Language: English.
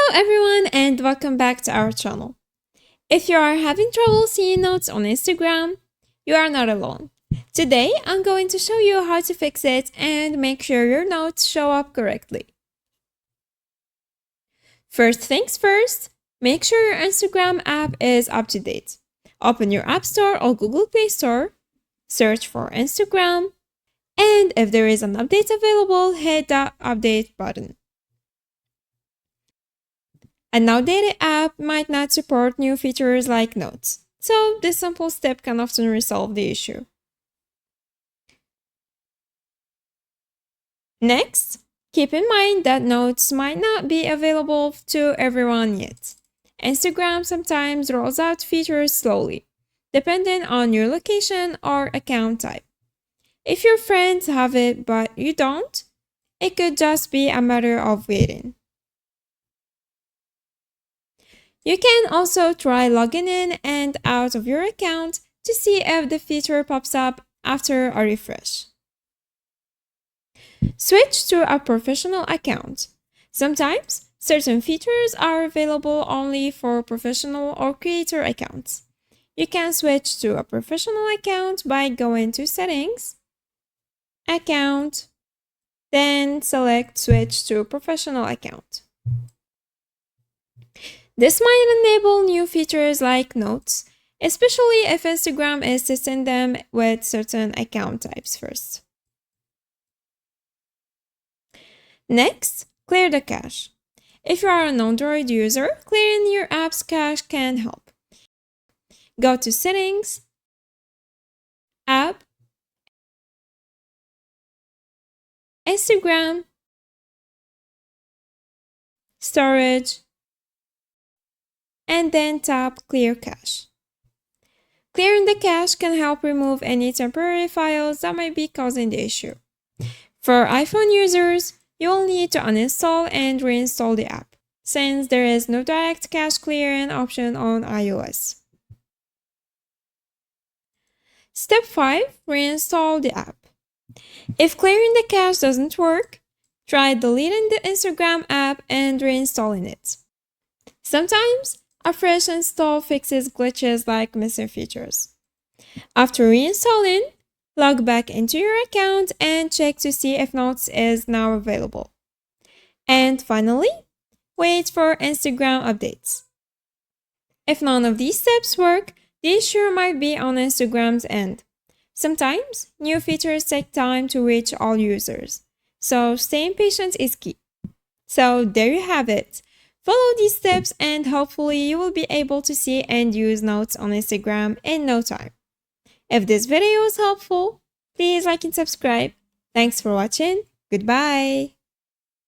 Hello everyone and welcome back to our channel. If you are having trouble seeing notes on Instagram, you are not alone. Today I'm going to show you how to fix it and make sure your notes show up correctly. First things first, make sure your Instagram app is up to date. Open your App Store or Google Play Store, search for Instagram, and if there is an update available, hit the update button. An outdated app might not support new features like notes, so this simple step can often resolve the issue. Next, keep in mind that notes might not be available to everyone yet. Instagram sometimes rolls out features slowly, depending on your location or account type. If your friends have it but you don't, it could just be a matter of waiting. You can also try logging in and out of your account to see if the feature pops up after a refresh. Switch to a professional account. Sometimes, certain features are available only for professional or creator accounts. You can switch to a professional account by going to Settings, Account, then select Switch to Professional Account. This might enable new features like notes, especially if Instagram is testing them with certain account types first. Next, clear the cache. If you are an Android user, clearing your app's cache can help. Go to Settings, App, Instagram, Storage, and then tap Clear Cache. Clearing the cache can help remove any temporary files that might be causing the issue. For iPhone users, you will need to uninstall and reinstall the app, since there is no direct cache clearing option on iOS. Step 5. Reinstall the app. If clearing the cache doesn't work, try deleting the Instagram app and reinstalling it. Sometimes, a fresh install fixes glitches like missing features. After reinstalling, log back into your account and check to see if Notes is now available. And finally, wait for Instagram updates. If none of these steps work, the issue might be on Instagram's end. Sometimes, new features take time to reach all users, so staying patient is key. So there you have it. Follow these steps and hopefully you will be able to see and use notes on Instagram in no time. If this video was helpful, please like and subscribe. Thanks for watching. Goodbye.